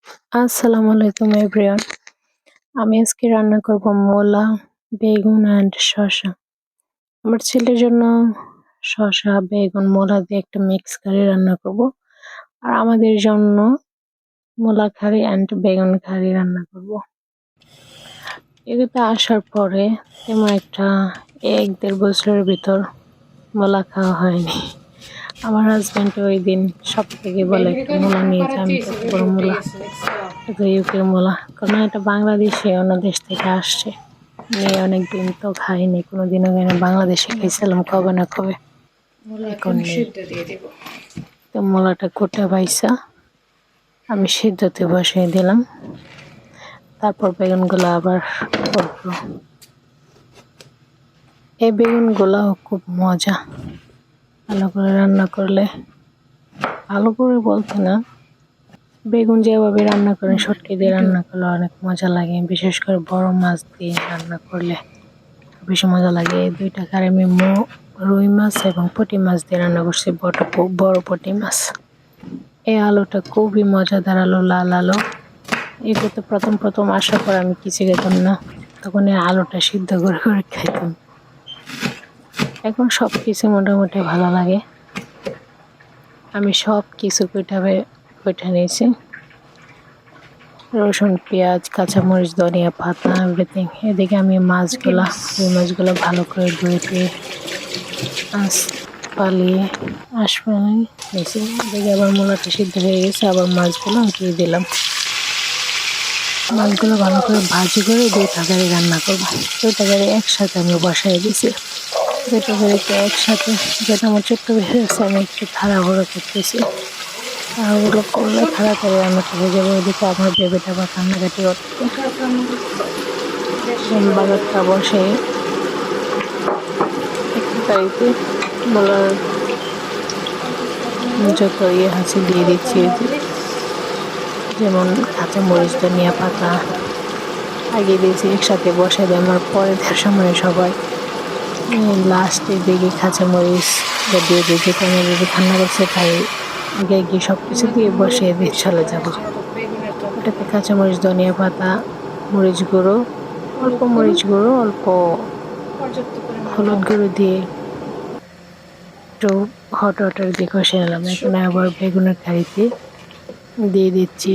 আসসালামু আলাইকুম এভরিওয়ান। আমি আজকে রান্না করব মূলা, বেগুন অ্যান্ড শসা। আমার ছেলের জন্য শসা, বেগুন, মূলা দিয়ে একটা মিক্স কারি রান্না করব। আর আমাদের জন্য মূলা কারি অ্যান্ড বেগুন কারি রান্না করব। এগুলোতে আসার পরে তেমন একটা ১-১.৫ বছরের ভিতর মূলা খাওয়া হয়নি। আমার হাজব্যান্ড ওই দিন সব থেকে বলে একটা মূলা নিয়ে যা, আমি কত বড় মূলা, এটা ইউকের মূলা, কারণ এটা বাংলাদেশে অন্য দেশ থেকে আসছে। নিয়ে অনেকদিন তো খাইনি, কোনোদিনও খাইনি, বাংলাদেশে খেয়েছিলাম কবে না কবে, এখন নেই। তো মূলাটা কোটা বাইসা আমি সিদ্ধতে বসিয়ে দিলাম। তারপর বেগুনগুলো আবার করবো। এই বেগুনগুলাও খুব মজা, ভালো করে রান্না করলে, ভালো করে বলতে না, বেগুন যেভাবে রান্না করেন শুটকি দিয়ে রান্না করলে অনেক মজা লাগে, বিশেষ করে বড় মাছ দিয়ে রান্না করলে বেশি মজা লাগে। এই দুইটা কারি আমি রুই মাছ এবং পুঁটি মাছ দিয়ে রান্না করছি, বড় পুঁটি মাছ। এই আলুটা খুবই মজাদার আলু, লাল আলু। এগুলো তো প্রথম আসার পর আমি কিছু খেতাম না, তখন এই আলুটা সিদ্ধ করে করে খাইতাম। এখন সব কিছু মোটামুটি ভালো লাগে। আমি সব কিছু কইটা নিয়েছি, রসুন, পেঁয়াজ, কাঁচামরিচ, ধনিয়া পাতা, এভরিথিং। এদিকে আমি রুই মাছগুলো ভালো করে ধুয়ে পালিয়ে নিয়েছি। এদিকে আবার মূলাটা সিদ্ধ হয়ে গেছে, আবার মাছগুলো দিয়ে দিলাম। মাছগুলো ভালো করে ভাজি করে ২ তরকারি রান্না করবো। ২ তরকারি একসাথে আমি বসাই দিয়েছি। ২ তরকারিকে একসাথে, যেটা আমার ছোট্ট বেশি আছে, আমি একটু তাড়াহুড়ো করতেছি। তাড়াহুড়ো করলে তাড়াতাড়ি রান্নাটা হয়ে যাবে। ওইদিকে আমার বেবিটা আবার কান্নাকাটি করতে, বাজারটা বসে একটা গাড়িতে বলার যত আছে দিয়ে দিচ্ছি। যেমন কাঁচামরিচ, ধনিয়া পাতা আগে দিয়েছি, একসাথে বসে দিয়ে আমার পরে দেওয়ার সময় সবাই লাস্টের দিকে কাঁচামরিচ দিয়ে দিই, যেটা আমি যদি ঠান্ডা করছে তাই আগে গিয়ে সব কিছু দিয়ে বসিয়ে দিয়ে চলে যাব। ওটাতে কাঁচামরিচ, ধনিয়া পাতা, মরিচ গুঁড়ো, অল্প হলুদ গুঁড়ো দিয়ে একটু হট ওয়াটার দিয়ে কষে নিলাম। এখানে আবার বেগুনের কারিতে দিয়ে দিচ্ছি,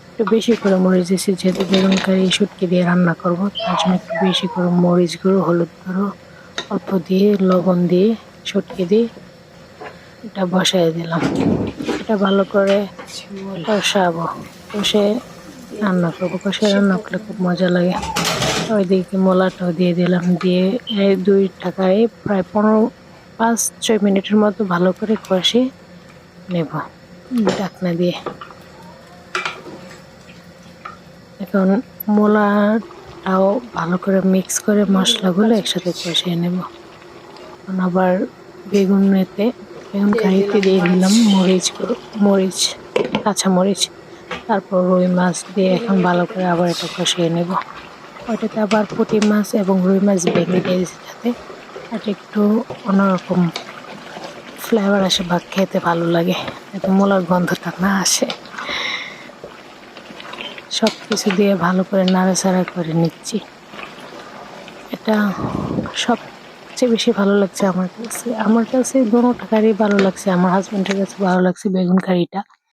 একটু বেশি করে মরিচ দিচ্ছি, যেহেতু বেগুন কারি শুটকি দিয়ে রান্না করব, তার জন্য একটু বেশি করে মরিচ গুঁড়ো, হলুদ গুঁড়ো অল্প দিয়ে, লবণ দিয়ে, শুটকি দিয়ে এটা বসাই দিলাম। এটা ভালো করে কষাবো, কষে রান্না করবো। কষে রান্না করলে খুব মজা লাগে। ওইদিকে মূলাটাও দিয়ে দিলাম, দিয়ে ২ টাকায় প্রায় ৫-৬ মিনিটের মতো ভালো করে কষে নেব ঢাকনা দিয়ে। এখন মূলাটাও ভালো করে মিক্স করে মশলাগুলো একসাথে কষিয়ে নেব। আবার বেগুন কারিতে দিয়ে দিলাম মরিচ, কাঁচামরিচ, তারপর রুই মাছ দিয়ে এখন ভালো করে আবার এটা কষিয়ে নেব। ওইটাতে আবার পুঁটি মাছ এবং রুই মাছ ভেঙে দিয়েছি, যাতে এটা একটু অন্যরকম ফ্লেভার আসে বা খেতে ভালো লাগে, যাতে মূলার গন্ধটা না আসে। সব কিছু দিয়ে ভালো করে নাড়াচাড়া করে নিচ্ছি। এটা সবচেয়ে বেশি ভালো লাগছে আমার কাছে দোনো কারি ভালো লাগছে। আমার হাজব্যান্ডের কাছে ভালো লাগছে বেগুন কারিটা।